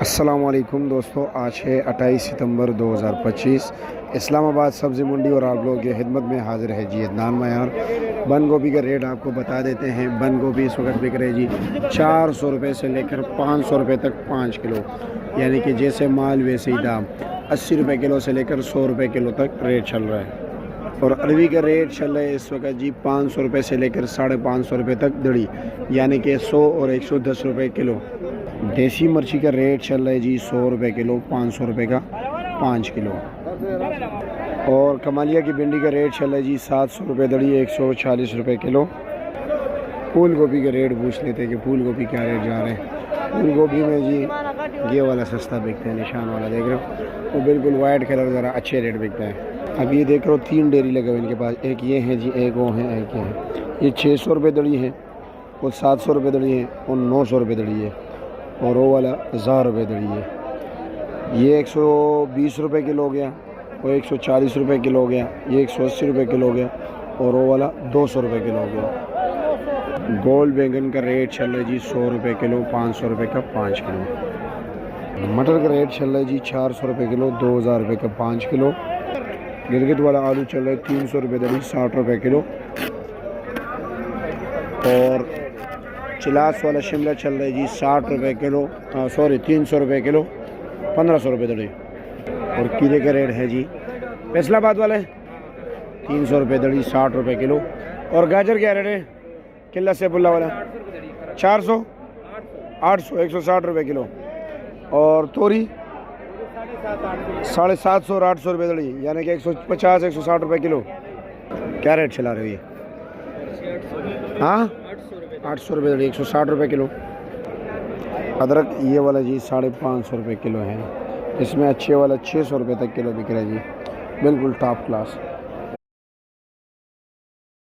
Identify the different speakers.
Speaker 1: अस्सलामुअलैकुम दोस्तों, आज है 28 सितंबर 2025। इस्लामाबाद सब्ज़ी मंडी और आप लोगों की खिदमत में हाज़िर है जी अदनान मयार। बंद गोभी का रेट आपको बता देते हैं। बंद गोभी इस वक्त बिक रही जी 400 रुपये से लेकर 500 रुपये तक 5 किलो, यानी कि जैसे माल वैसे ही दाम। 80 रुपये किलो से लेकर 100 रुपये किलो तक रेट चल रहा है। और अरवी का रेट चल रहा है इस वक्त जी 500 रुपये से लेकर 550 रुपये तक दड़ी, यानी कि 100 और 110 रुपये किलो। देसी मिर्ची का रेट चल रहा है जी 100 रुपये किलो, 500 रुपये का 5 किलो। और कमालिया की भिंडी का रेट चल रहा है जी 700 रुपये दड़ी, 140 रुपये किलो। फूल गोभी का रेट पूछ लेते हैं कि फूल गोभी क्या रेट जा रहे हैं। फूल गोभी में जी ये वाला सस्ता बिकता है, निशान वाला देख रहे हो, वो बिल्कुल वाइट कलर ज़रा अच्छे रेट बिकता है। अब ये देख रहे हो 3 डेयरी लगे हुए इनके पास, एक ये है जी, एक वो है, एक ये है। ये 600 रुपये दड़ी है, और 700 रुपये दड़ी है, और 900 रुपये दड़ी है, और वो वाला 1000 रुपये दड़ी है। ये 120 रुपये किलो हो गया, और 140 रुपये किलो हो गया। ये 180 रुपये किलो हो गया, और वो वाला 200 रुपये किलो हो गया। गोल बैंगन का रेट चल रहा है जी 100 रुपये किलो, 500 रुपये का 5 किलो। मटर का रेट चल रहा है जी 400 रुपये किलो, 2000 रुपये का 5 किलो। गिलगित वाला आलू चल रहा है 300 रुपये दड़ी, 60 रुपये किलो। और चिलास वाला शिमला चल रहा है जी 60 रुपये किलो, 300 रुपये किलो, 1500 रुपये दड़ी। और कीले का रेट है जी फैसलाबाद वाले 300 रुपये दड़ी, 60 रुपये किलो। और गाजर क्या रेट है किला सेबुल्ला वाला? 400, 800, 160 रुपये किलो। और तोरी 750 और 800 रुपये दड़ी, यानी कि 150, 160 रुपये किलो। क्या रेट चला रही है? हाँ, 800 रुपये दड़ी, 160 रुपये किलो। अदरक ये वाला जी 550 रुपये किलो है। इसमें अच्छे वाला 600 रुपये तक किलो बिक रहा है जी, बिल्कुल टॉप क्लास।